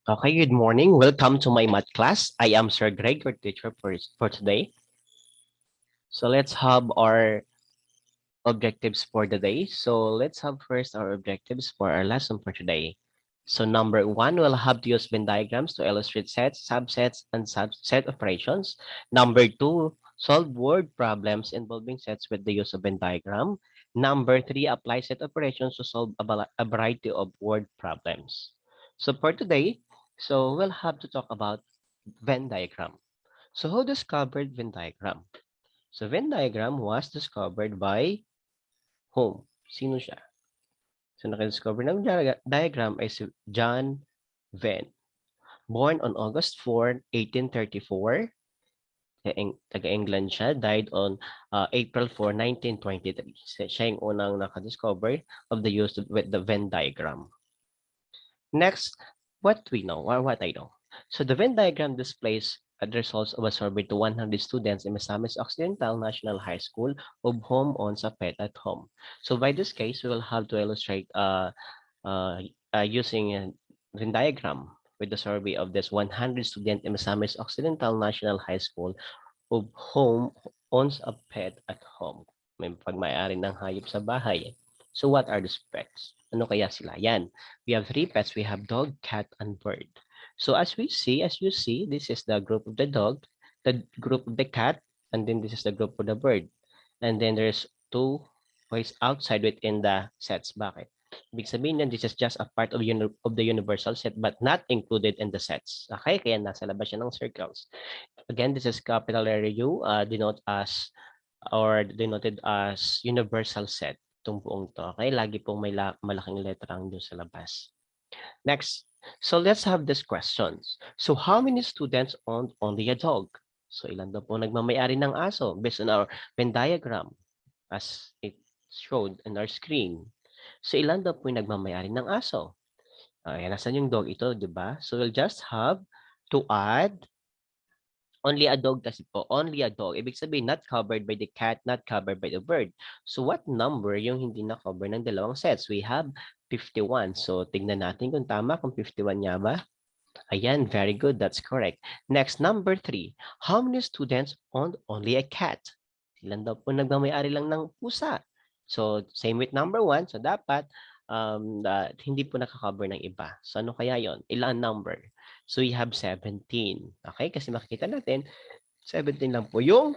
Okay, good morning. Welcome to my math class. I am Sir Greg, your teacher for today. So let's have our objectives for the day. So let's have first our objectives for our lesson for today. So number one, we'll have to use Venn diagrams to illustrate sets, subsets, and subset operations. Number two, solve word problems involving sets with the use of Venn diagram. Number three, apply set operations to solve a variety of word problems. So for today, we'll have to talk about Venn diagram. So who discovered Venn diagram? So Venn diagram was discovered by whom? Sino siya? So naka-discover ng diagram ay si John Venn. Born on August 4, 1834, taga-England siya, died on April 4, 1923. Siya yung unang naka-discover of the use with the Venn diagram. Next, what we know or what I know. So the Venn diagram displays the results of a survey to 100 students in Misamis Occidental National High School of home on sa pet at home. So by this case, we will have to illustrate uh, using a Venn diagram with the survey of this 100 student in Misamis Occidental National High School of home owns a pet at home. May pagmayari ng hayop sa bahay. So what are the pets? Ano kaya sila? Yan. We have three pets. We have dog, cat, and bird. So as you see, this is the group of the dog, the group of the cat, and then this is the group of the bird. And then there's two ways outside within the sets. Bakit? Ibig sabihin yan, this is just a part of the universal set but not included in the sets. Okay? Kaya nasa labas siya ng circles. Again, this is capital letter U, denoted as universal set. Itong buong to. Okay? Lagi pong may malaking letrang doon sa labas. Next. So let's have these questions. So how many students owned only a dog? So ilan daw po nagmamayari ng aso based on our Venn diagram as it showed in our screen. So ilan daw po yung nagmamayari ng aso? Ayan, nasan yung dog ito, di ba? So we'll just have to add only a dog kasi po. Only a dog. Ibig sabihin, not covered by the cat, not covered by the bird. So what number yung hindi na-cover ng dalawang sets? We have 51. So tignan natin kung tama, kung 51 nga ba. Ayan, very good. That's correct. Next, number 3. How many students owned only a cat? Ilan daw po nagmamayari lang ng pusa? So same with number 1. So dapat hindi po nakaka-cover ng iba. So ano kaya yon? Ilang number? So we have 17. Okay? Kasi makikita natin, 17 lang po yung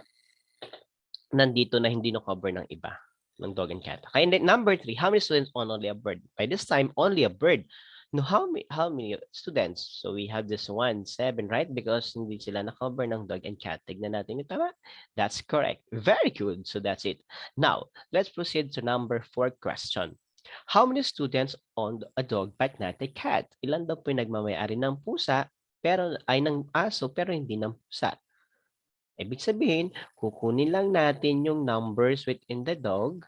nandito na hindi na-cover ng iba, ng dog and cat. Okay, and then number 3, how many students own only a bird? By this time, only a bird. No, how many students? So we have this 1, 7, right? Because hindi sila na-cover ng dog and cat. Tignan natin yung tama. That's correct. Very good. So that's it. Now, let's proceed to number 4 question. How many students owned a dog but not a cat? Ilan daw po yung nagmamayari ng pusa pero ay ng aso pero hindi ng pusa? Ibig sabihin, kukunin lang natin yung numbers within the dog,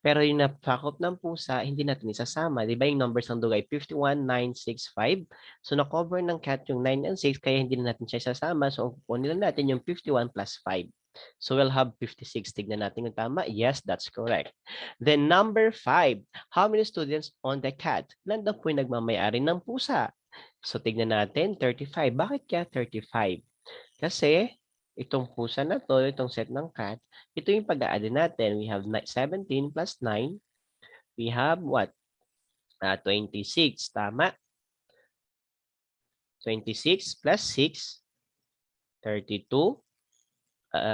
pero yung napakop ng pusa, hindi natin isasama. Di ba yung numbers ng dog ay 51, 9, 6, 5? So na-cover ng cat yung 9 and 6, kaya hindi na natin siya isasama. So kukunin lang natin yung 51 plus 5. So we'll have 56. Tignan natin yung tama. Yes, that's correct. Then number 5, how many students on the cat? Ilan daw po yung nagmamayari ng pusa? So tignan natin, 35. Bakit kaya 35? Kasi itong pusa na to, itong set ng cat, ito yung pag-a-add natin. We have 17 plus 9. We have what? 26. Tama? 26 plus 6, 32.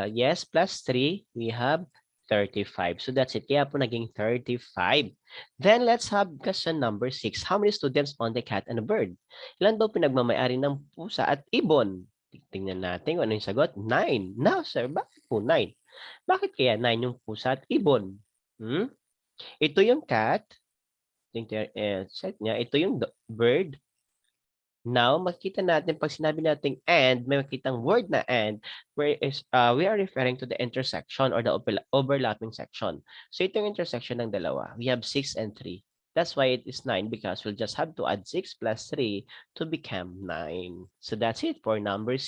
Yes, plus 3, we have 35. So that's it. Kaya po naging 35. Then let's have question number 6. How many students on the cat and a bird? Ilan daw pinagmamayari ng pusa at ibon? Tingnan natin kung ano yung sagot. 9. Now, sir, bakit po 9? Bakit kaya 9 yung pusa at ibon? Ito yung cat. Set niya. Ito yung bird. Now, makikita natin pag sinabi natin and, may makitang word na and, we are referring to the intersection or the overlapping section. So ito yung intersection ng dalawa. We have 6 and 3. That's why it is 9 because we'll just have to add 6 plus 3 to become 9. So that's it for number 6.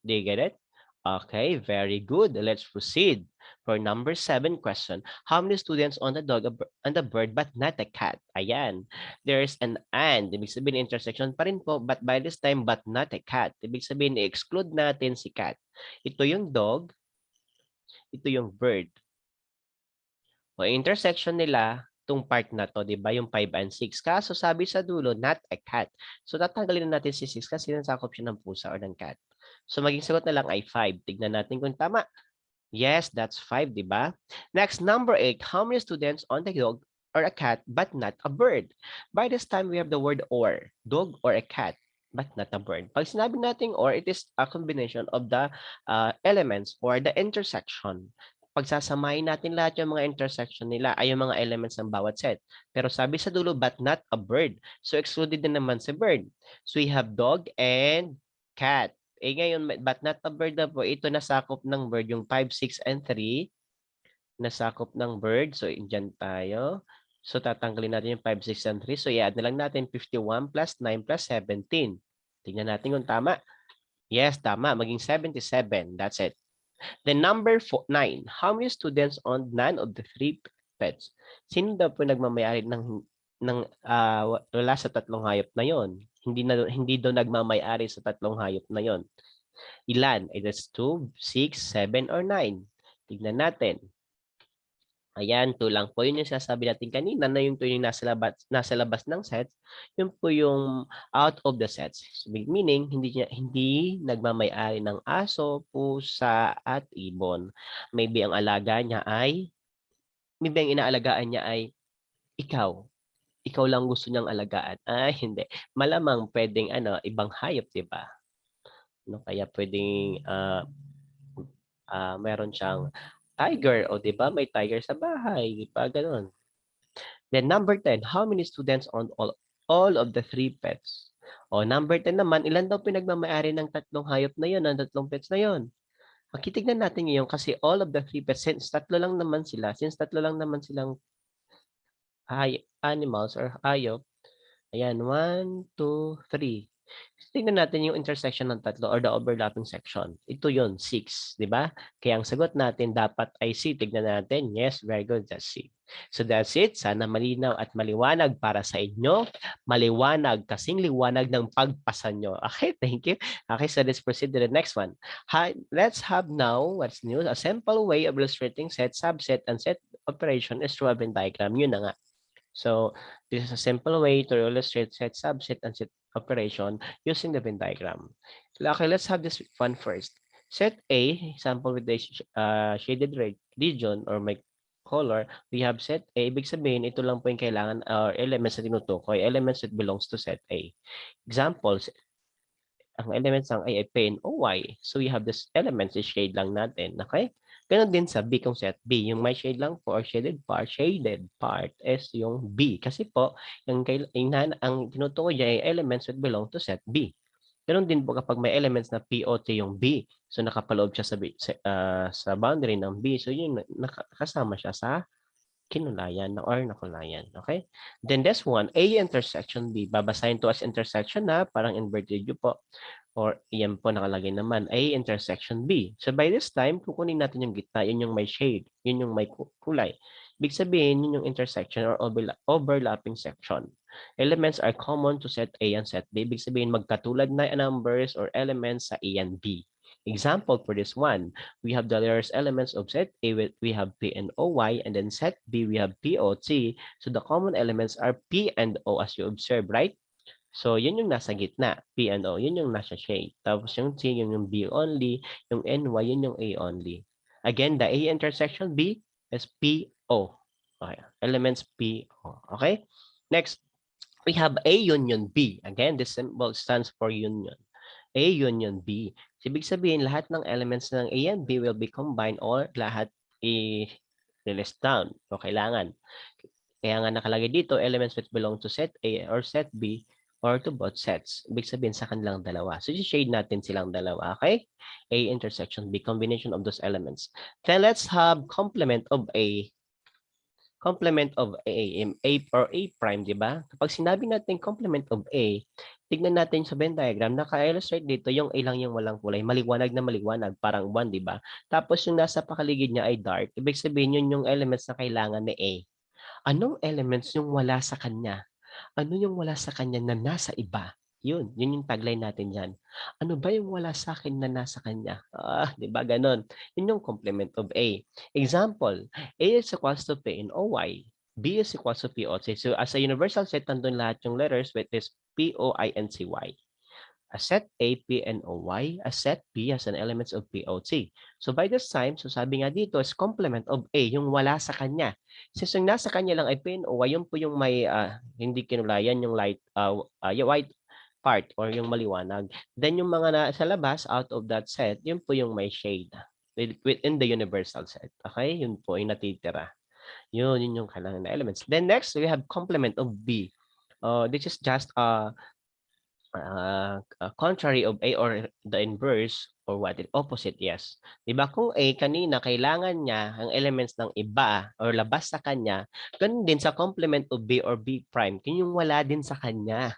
Do you get it? Okay, very good. Let's proceed. For number 7 question, how many students on the dog and the bird but not the cat? Ayan. There's an and. Ibig sabihin intersection pa rin po, but by this time, but not a cat. Ibig sabihin, i-exclude natin si cat. Ito yung dog, ito yung bird. O intersection nila, itong part na to, di ba? Yung 5 and 6. Kaso sabi sa dulo, not a cat. So tatanggalin na natin si 6 kasi nasakop siya ng pusa or ng cat. So maging sagot na lang ay 5. Tignan natin kung tama. Yes, that's 5, di ba? Next, number 8. How many students on the dog or a cat but not a bird? By this time, we have the word or. Dog or a cat but not a bird. Pag sinabi natin or, it is a combination of the elements or the intersection. Pagsasamahin natin lahat yung mga intersection nila ay yung mga elements ng bawat set. Pero sabi sa dulo, but not a bird. So excluded na naman si bird. So we have dog and cat. Eh ngayon, but not a bird na po, ito nasakop ng bird, yung 5, 6, and 3, nasakop ng bird. So, dyan tayo. So, tatanggalin natin yung 5, 6, and 3. So, i-add na lang natin 51 plus 9 plus 17. Tingnan natin kung tama. Yes, tama. Maging 77. That's it. Then number 9. How many students on none of the 3 pets? Sino daw po nagmamayari wala sa tatlong hayop na yon? Hindi daw nagmamayari sa tatlong hayop na yon. Ilan? It is 2, 6, 7, or 9. Tignan natin. Ayan, 2 lang po. Yun yung sasabi natin kanina na yung 2 yung nasa labas ng sets. Yun po yung out of the sets. So, meaning, hindi nagmamay-ari ng aso, pusa, at ibon. Maybe ang inaalagaan niya ay ikaw. Ikaw lang gusto niyang alagaan. Ay, hindi. Malamang pwedeng ibang hayop, di ba? No, kaya pwedeng meron siyang tiger o 'di ba may tiger sa bahay, 'di ba ganoon. Then number 10, how many students own all of the 3 pets? O number 10 naman, ilan daw pinagmamay-ari ng tatlong hayop na 'yon, ng tatlong pets na 'yon? Titignan natin ngayon kasi all of the 3 pets, since tatlo lang naman silang animals or hayop. Ayan, 1, 2, 3. Tingnan natin yung intersection ng tatlo or the overlapping section. Ito yon 6, di ba? Kaya ang sagot natin dapat ay C. Tignan natin. Yes, very good. That's C. So that's it. Sana malinaw at maliwanag para sa inyo. Maliwanag, kasing liwanag ng pagpasa nyo. Okay, thank you. Okay, so let's proceed to the next one. Let's have now, what's new? A simple way of illustrating set, subset, and set operation is through a Venn diagram. Yun na nga. So this is a simple way to illustrate set, subset, and set operation using the Venn diagram. Okay, let's have this one first. Set A, example with the shaded region or my color, we have set A. Ibig sabihin, ito lang po yung kailangan elements na tinutukoy, elements that belongs to set A. Examples, ang elements ng A ay P and OY. So we have this elements, shade lang natin. Okay? Ganon din sa B kung set B. Yung may shade lang po or shaded part is yung B. Kasi po, ang tinutukoy niya ay elements that belong to set B. Ganon din po kapag may elements na P o T yung B. So nakapaloob siya sa boundary ng B. So yun, nakasama siya sa kinulayan or nakulayan. Okay? Then this one, A intersection B. Babasahin to as intersection na parang inverted U po. Or yan po nakalagay naman, A intersection B. So by this time, kukunin natin yung gitna, yun yung may shade, yun yung may kulay. Ibig sabihin, yun yung intersection or overlapping section. Elements are common to set A and set B. Ibig sabihin, magkatulad na numbers or elements sa A and B. Example for this one, we have the layers elements of set A, we have P and OY, and then set B, we have P, O, T. So the common elements are P and O as you observe, right? So, yun yung nasa gitna, P and O, yun yung nasa shade. Tapos yung T, yun yung B only, yung NY, yun yung A only. Again, the A intersection B is P, O. Okay. Elements P, O. Okay? Next, we have A union B. Again, this symbol stands for union. A union B. So, ibig sabihin, lahat ng elements ng A and B will be combined or lahat i-list down. So, kailangan. Kaya nga nakalagay dito, elements which belong to set A or set B or to both sets. Ibig sabihin sa kanilang dalawa. So, shade natin silang dalawa. Okay? A intersection B, combination of those elements. Then, let's have complement of A. complement of A or A prime, di ba? Kapag sinabi natin complement of A, tignan natin sa Venn diagram, naka-illustrate dito yung A lang yung walang kulay, maliwanag na maliwanag, parang 1, di ba? Tapos yung nasa pakaligid niya ay dark, ibig sabihin yun yung elements na kailangan ni A. Anong elements yung wala sa kanya? Ano yung wala sa kanya na nasa iba? Yun yung tagline natin diyan. Ano ba yung wala sa akin na nasa kanya? 'Di ba gano'n? Yun yung complement of A. Example, A is equals to P in OY. B is equals to POC. So as a universal set, nandun lahat yung letters with this POINCY. A set A, P, and OY, a set B has an elements of POC. So by this time, so sabi nga dito is complement of A, yung wala sa kanya. Since yung nasa kanya lang ay P and OY, yun po yung may hindi kinulayan, yung light, yung white part or yung maliwanag. Then yung mga nasa labas, out of that set, yun po yung may shade within the universal set. Okay? Yun po yung natitira. Yun yung kailangan na elements. Then next, we have complement of B. This is just contrary of A or the inverse or what? The opposite, yes. 'Di ba kung A kanina kailangan niya ang elements ng iba or labas sa kanya, ganun din sa complement of B or B prime, yun yung wala din sa kanya.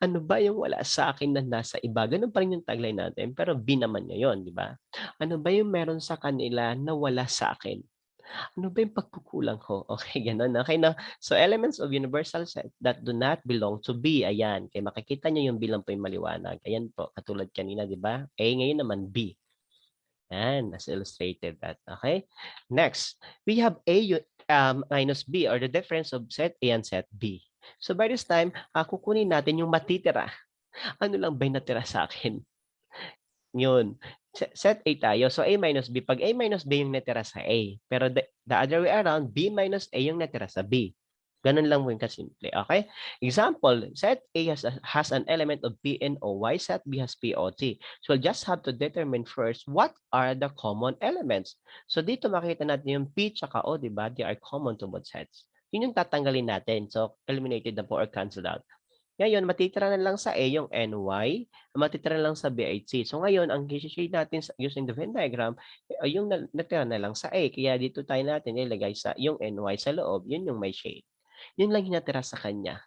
Ano ba yung wala sa akin na nasa iba? Ganun pa rin yung tagline natin, pero B naman niya yun, 'di ba? Ano ba yung meron sa kanila na wala sa akin? Ano ba yung pagkukulang ko? Okay, gano'n. Okay na. So, elements of universal set that do not belong to B. Ayan. Kaya makikita nyo yung bilang po yung maliwanag. Ayan po, katulad kanina, di ba? A ngayon naman B. Ayan, as illustrated that. Okay? Next, we have A minus B or the difference of set A and set B. So, by this time, kukunin natin yung matitira. Ano lang ba yung natira sa akin? Yun. Set A tayo. So, A minus B. Pag A minus B yung natira sa A. Pero the other way around, B minus A yung natira sa B. Ganun lang mo yung kasimple. Okay? Example, set A has an element of P and OY. Set B has POT. So, we'll just have to determine first what are the common elements. So, dito makita natin yung P tsaka O, di ba? They are common to both sets. Yun yung tatanggalin natin. So, eliminated na po or cancelled out. Ngayon, matitira na lang sa A yung NY, matitira na lang sa B ay C. So ngayon, ang i-shade natin using the Venn diagram, yung natira na lang sa A. Kaya dito tayo natin ilagay sa yung NY sa loob, yun yung may shade. Yun lang yung natira sa kanya.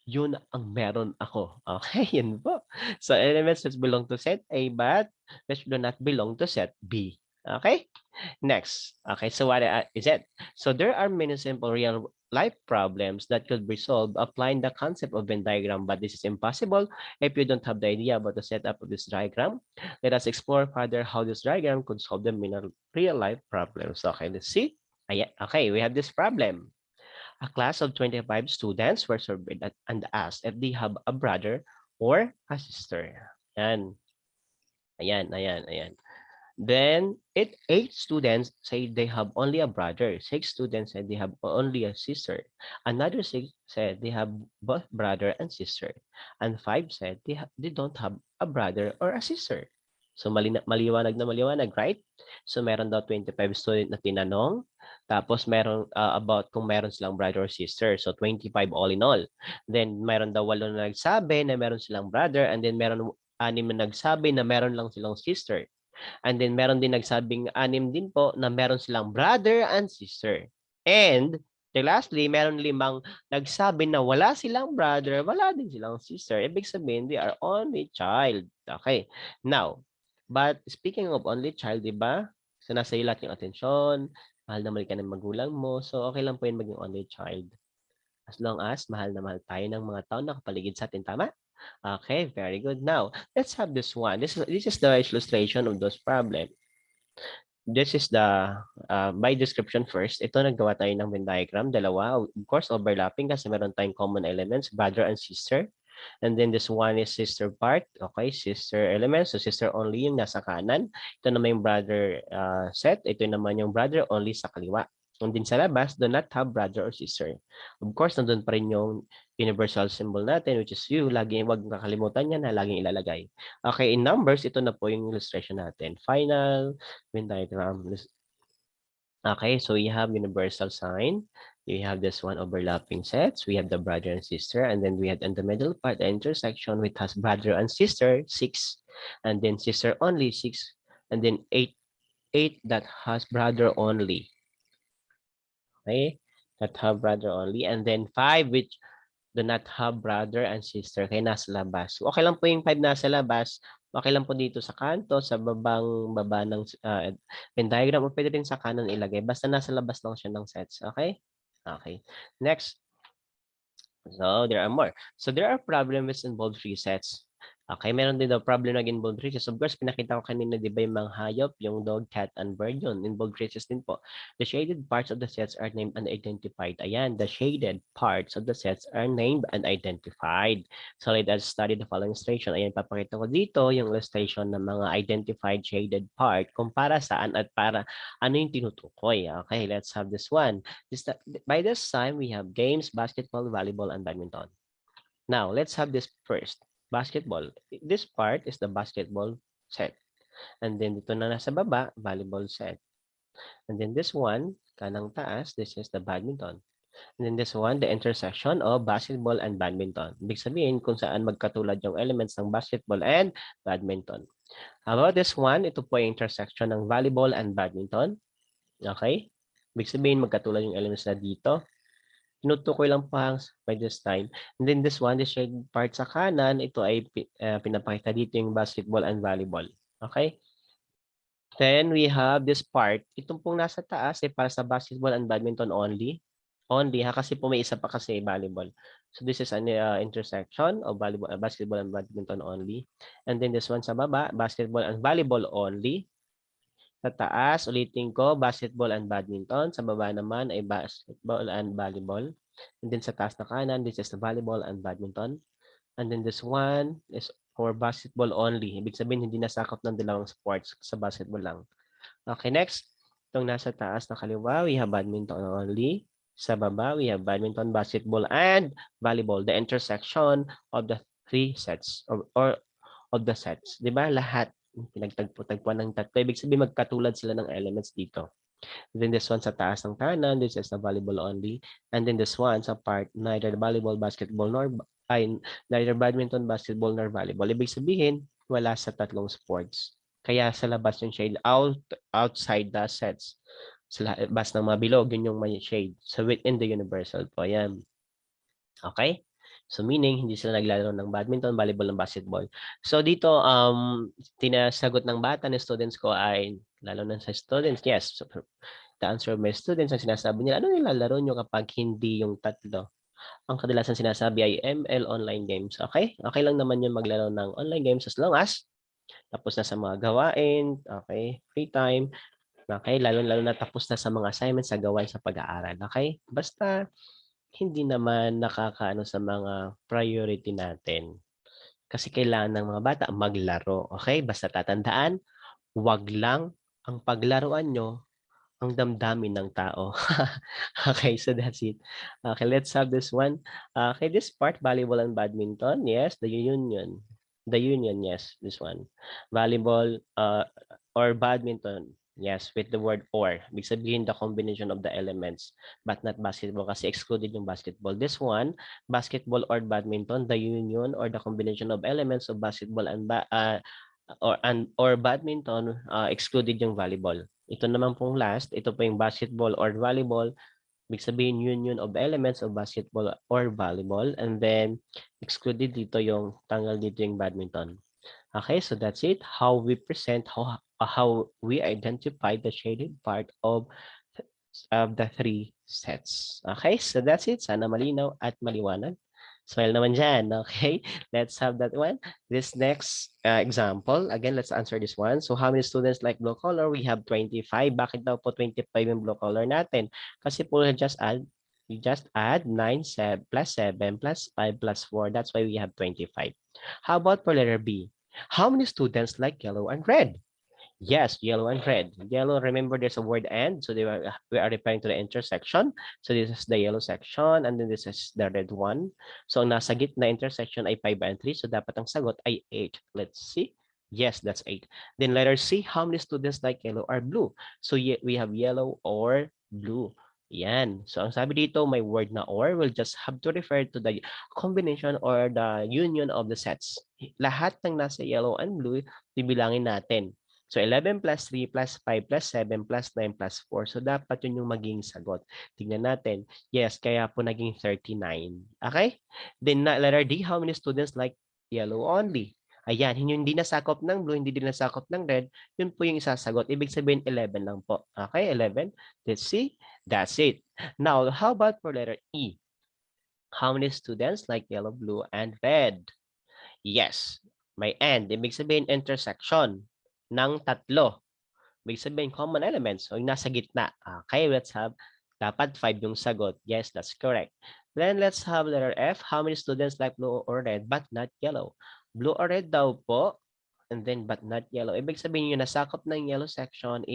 Yun ang meron ako. Okay, yun po. So elements that belong to set A but that do not belong to set B. Okay? Next. Okay, so what is it? So there are many simple real life problems that could be solved applying the concept of Venn diagram, but this is impossible if you don't have the idea about the setup of this diagram. Let us explore further how this diagram could solve the many real life problems. Okay, let's see. Okay, we have this problem. A class of 25 students were surveyed and asked if they have a brother or a sister. Ayan. Ayan. Then eight students say they have only a brother. Six students said they have only a sister. Another six said they have both brother and sister. And five said they don't have a brother or a sister. So maliwanag na maliwanag, right? So meron daw 25 student na tinanong. Tapos meron about kung meron silang brother or sister. So 25 all in all. Then meron daw 8 na nagsabi na meron silang brother, and then meron 6 na nagsabi na meron lang silang sister. And then meron din nagsabing 6 din po na meron silang brother and sister. And lastly, meron 5 nagsabi na wala silang brother, wala din silang sister. Ibig sabihin, they are only child. Okay. Now, but speaking of only child, di ba? So nasa iyo lahat yung atensyon, mahal na mahal ka ng magulang mo. So okay lang po yun maging only child. As long as mahal na mahal tayo ng mga tao na kapaligid sa atin. Tama? Okay, very good. Now, let's have this one. This is the illustration of those problems. This is the by description first. Ito naggawa tayo ng Venn diagram, dalawa. Of course, overlapping kasi meron tayong common elements, brother and sister. And then this one is sister part. Okay, sister elements. So sister only yung nasa kanan. Ito naman yung brother set. Ito naman yung brother only sa kaliwa. And din sa labas, do not have brother or sister. Of course, nandun pa rin yung universal symbol natin, which is U. Lagi, wag kakalimutan yan na laging ilalagay. Okay, in numbers, ito na po yung illustration natin. Final, Venn diagram. Okay, so you have universal sign. You have this one overlapping sets. We have the brother and sister, and then we have in the middle part, the intersection, which has brother and sister, 6, and then sister only, 6, and then 8 that has brother only. Okay, Not have brother only. And then 5, which do not have brother and sister. Kaya nasa labas. Okay lang po yung 5 nasa labas. Okay lang po dito sa kanto, sa baba ng Venn diagram, o pwede rin sa kanan ilagay. Basta nasa labas lang siya ng sets. Okay? Okay. Next. So, there are more. So, there are problems involved resets. Okay, meron din daw problem na involved resets. Of course, pinakita ko kanina, di ba, yung mga hayop, yung dog, cat, and bird, yun. Involved resets din po. The shaded parts of the sets are named and identified. Ayan, the shaded parts of the sets are named and identified. So, let us study the following illustration. Ayan, papakita ko dito yung illustration ng mga identified shaded part kung para saan at para ano yung tinutukoy. Okay, let's have this one. By this time, we have games, basketball, volleyball, and badminton. Now, let's have this first. Basketball. This part is the basketball set. And then dito na nasa baba, volleyball set. And then this one, kanang taas, this is the badminton. And then this one, the intersection of basketball and badminton. Ibig sabihin kung saan magkatulad yung elements ng basketball and badminton. How about this one? Ito po yung intersection ng volleyball and badminton. Okay? Ibig sabihin magkatulad yung elements na dito. Tinutukoy lang pa by this time. And then this one, the shade part sa kanan, ito ay pinapakita dito yung basketball and volleyball. Okay? Then we have this part. Itong pong nasa taas ay para sa basketball and badminton only. Only ha, kasi po may isa pa kasi volleyball. So this is an intersection of volleyball, basketball and badminton only. And then this one sa baba, basketball and volleyball only. Sa taas, ulitin ko, basketball and badminton. Sa baba naman ay basketball and volleyball. And then sa taas na kanan, this is the volleyball and badminton. And then this one is for basketball only. Ibig sabihin, hindi nasakop ng dalawang sports sa basketball lang. Okay, next. Itong nasa taas na kaliwa, we have badminton only. Sa baba, we have badminton, basketball, and volleyball. The intersection of the three sets or of the sets. Di ba? Lahat pinagtagpo-tagpuan ng tatlo. Ibig sabihin, magkatulad sila ng elements dito. Then this one sa taas ng kanan, this is the volleyball only. And then this one sa part, neither volleyball, basketball, neither badminton, basketball, nor volleyball. Ibig sabihin, wala sa tatlong sports. Kaya sa labas yung shade, outside the sets. Sa labas ng mga bilog, yun yung may shade. So within the universal po, yan. Okay? So meaning, hindi sila naglalaro ng badminton, volleyball, and basketball. So dito, tinasagot ng bata ng students ko ay, lalo na sa students, yes. So, the answer of my students, ang sinasabi nila, ano nilalaro nyo kapag hindi yung tatlo? Ang kadalasan sinasabi ay ML online games. Okay? Okay lang naman yun maglaro ng online games as long as tapos na sa mga gawain, okay, free time, okay, lalo-lalo na tapos na sa mga assignments, sa gawain sa pag-aaral, okay? Basta hindi naman nakakaano sa mga priority natin. Kasi kailangan ng mga bata maglaro. Okay? Basta tatandaan, wag lang ang paglaruan nyo ang damdamin ng tao. Okay, so that's it. Okay, let's have this one. Okay, this part, volleyball and badminton. Yes, the union. The union, yes, this one. Volleyball or badminton. Yes, with the word or. Ibig sabihin the combination of the elements, but not basketball kasi excluded yung basketball. This one, basketball or badminton, the union or the combination of elements of basketball and or badminton, excluded yung volleyball. Ito naman pong last, ito po yung basketball or volleyball. Ibig sabihin union of elements of basketball or volleyball. And then excluded dito yung tanggal dito yung badminton. Okay, so that's it. How we present, how we identify the shaded part of the three sets. Okay, so that's it. Sana malinaw at maliwanag. Smile naman dyan. Okay, let's have that one. This next example, again, let's answer this one. So how many students like blue color? We have 25. Bakit daw po 25 yung blue color natin? Kasi po we just add 9 plus 7 plus 5 plus 4. That's why we have 25. How about for letter B? How many students like yellow and red? Yes, yellow and red. Yellow, remember there's a word and, so we are referring to the intersection. So this is the yellow section and then this is the red one. So ang nasa gitna intersection ay 5 and 3. So dapat ang sagot ay 8. Let's see. Yes, that's 8. Then letter C, how many students like yellow or blue? So we have yellow or blue. Yan. So ang sabi dito, may word na or, we'll just have to refer to the combination or the union of the sets. Lahat ng nasa yellow and blue, bibilangin natin. So 11 plus 3 plus 5 plus 7 plus 9 plus 4. So dapat yun yung maging sagot. Tingnan natin. Yes, kaya po naging 39. Okay? Then letter D, how many students like yellow only? Ayan, hindi nasakop ng blue, hindi din nasakop ng red. Yun po yung isasagot. Ibig sabihin 11 lang po. Okay, 11. Let's see. That's it. Now, how about for letter E? How many students like yellow, blue, and red? Yes, may and. Ibig sabihin intersection ng tatlo. Ibig sabihin common elements. So, yung nasa gitna. Okay, let's have, dapat 5 yung sagot. Yes, that's correct. Then let's have letter F. How many students like blue or red but not yellow? Blue or red daw po. And then but not yellow. Ibig sabihin yung nasakop ng yellow section,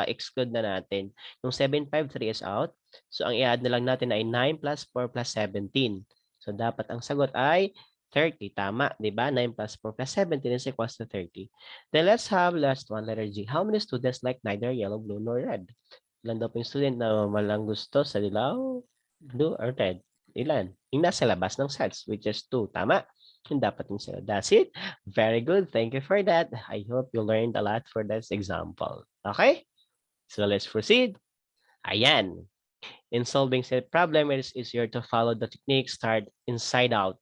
exclude na natin. Yung 753 is out. So ang i-add na lang natin ay 9 plus 4 plus 17. So dapat ang sagot ay 30. Tama, di ba? 9 plus 4 plus 17 is equals to 30. Then let's have last one, letter G. How many students like neither yellow, blue, nor red? Ilan daw po yung student na walang gusto sa dilaw, blue, or red? Ilan? Yung nasa labas ng sets, which is 2. Tama? Yung dapat yung sagot. That's it. Very good. Thank you for that. I hope you learned a lot for this example. Okay? So let's proceed. Ayan. In solving said problem, it is easier to follow the technique start inside out.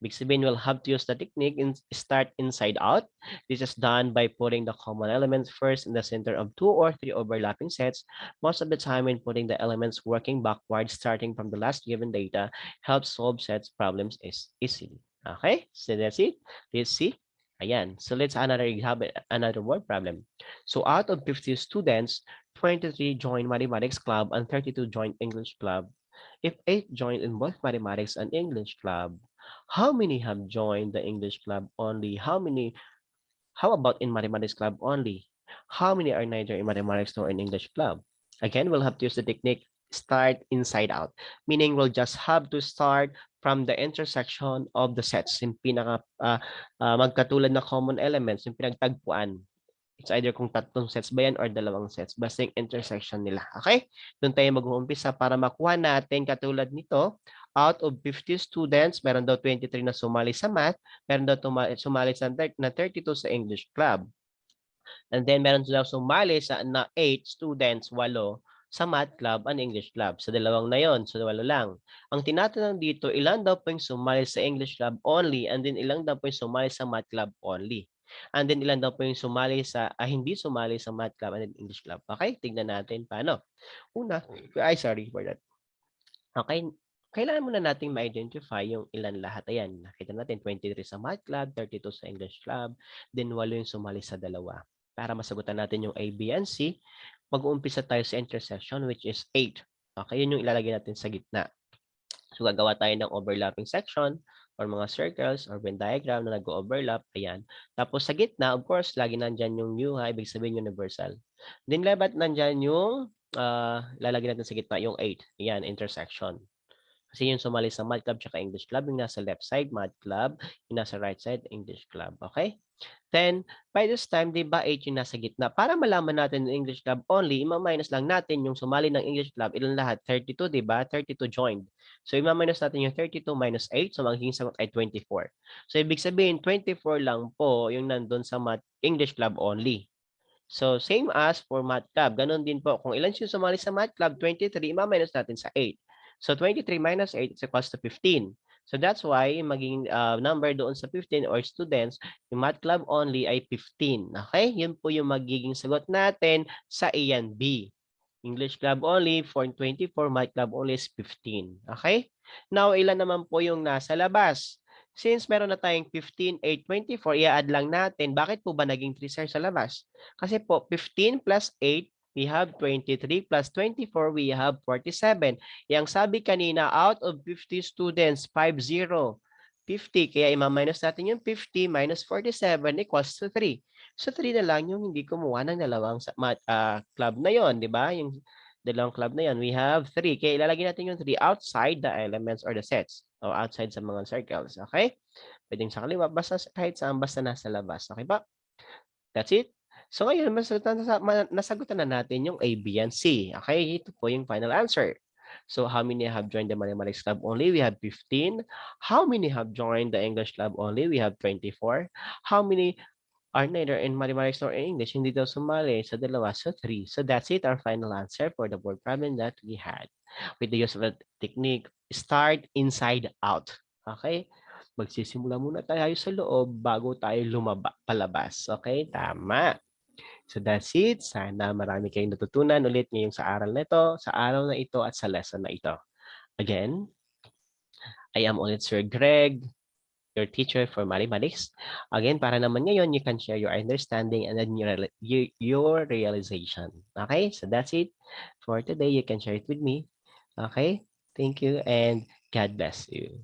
Ibig sabihin, we'll have to use the technique in start inside out. This is done by putting the common elements first in the center of 2 or 3 overlapping sets. Most of the time when putting the elements working backwards, starting from the last given data, helps solve sets problems easily. Okay, so that's it. Let's see. Ayan. So let's have another word problem. So out of 50 students, 23 joined mathematics club and 32 joined English club. If 8 joined in both mathematics and English club, how many have joined the English club only? How about in mathematics club only? How many are neither in mathematics nor in English club? Again, we'll have to use the technique start inside out, meaning we'll just have to start from the intersection of the sets, yung magkatulad na common elements, yung pinagtagpuan. It's either kung tatlong sets ba yan or dalawang sets. Basta yung intersection nila. Okay? Doon tayo mag-uumpisa para makuha natin katulad nito. Out of 50 students, meron daw 23 na sumali sa math, meron daw sumali na 32 sa English club. And then meron daw sumali na 8 students, 8 sa math club and English club. Sa dalawang na yon, so 8 lang. Ang tinatanong dito, ilan daw po yung sumali sa English club only and then ilan daw po yung sumali sa math club only. And then ilan daw po yung sumali sa, hindi sumali sa math club and English club. Okay, tignan natin paano. Una, sorry for that. Okay, kailangan muna nating ma-identify yung ilan lahat. Ayan, nakita natin 23 sa math club, 32 sa English club, then 8 yung sumali sa dalawa. Para masagutan natin yung A, B, and C, mag-uumpisa tayo sa intersection which is 8. Okay, yun yung ilalagay natin sa gitna. So gagawa tayo ng overlapping section or mga circles or Venn diagram na nag-overlap. Ayan. Tapos sa gitna, of course, lagi nandyan yung mu, ibig sabihin universal. Then labat nandyan yung lalagyan natin sa gitna yung 8. Ayan, intersection. Kasi yung sumali sa math club tsaka English club, yung nasa left side, math club, yung nasa right side, English club. Okay? Then, by this time, di ba 8 yung nasa gitna? Para malaman natin yung English club only, ima-minus lang natin yung sumali ng English club. Ilan lahat? 32, di ba? 32 joined. So, ima-minus natin yung 32 minus 8. So, magiging sagot ay 24. So, ibig sabihin, 24 lang po yung nandun sa English club only. So, same as for math club. Ganon din po. Kung ilan yung sumali sa math club, 23, ima-minus natin sa 8. So 23 minus 8 is equals to 15. So that's why maging number doon sa 15 or students, yung math club only ay 15. Okay? Yun po yung magiging sagot natin sa A and B. English club only for 24, math club only is 15. Okay? Now, ilan naman po yung nasa labas? Since meron na tayong 15, 8, 24, i-add lang natin. Bakit po ba naging 3 sir sa labas? Kasi po, 15 plus 8, we have 23 plus 24, we have 47. Yang sabi kanina, out of 50 students, 50. 50, kaya ima-minus natin yung 50 minus 47 equals to 3. So 3 na lang yung hindi kumuha ng dalawang club na yon, di ba? Yung dalawang club na yon, we have 3. Kaya ilalagay natin yung 3 outside the elements or the sets o outside sa mga circles. Okay? Pwedeng sa kaliwa, basta kahit saan, basta nasa labas. Okay ba? That's it. So ngayon, nasagutan na natin yung A, B, and C. Okay, ito po yung final answer. So how many have joined the mathematics club only? We have 15. How many have joined the English club only? We have 24. How many are neither in mathematics nor in English, hindi daw sumali sa dalawa, so 3. So that's it, our final answer for the word problem that we had. With the use of the technique, start inside out. Okay? Magsisimula muna tayo sa loob bago tayo palabas. Okay? Tama. So that's it. Sana marami kayong natutunan ulit ngayong sa aral na ito, sa araw na ito at sa lesson na ito. Again, I am ulit Sir Greg, your teacher for mathematics. Again, para naman ngayon, you can share your understanding and then your realization. Okay? So that's it for today. You can share it with me. Okay? Thank you and God bless you.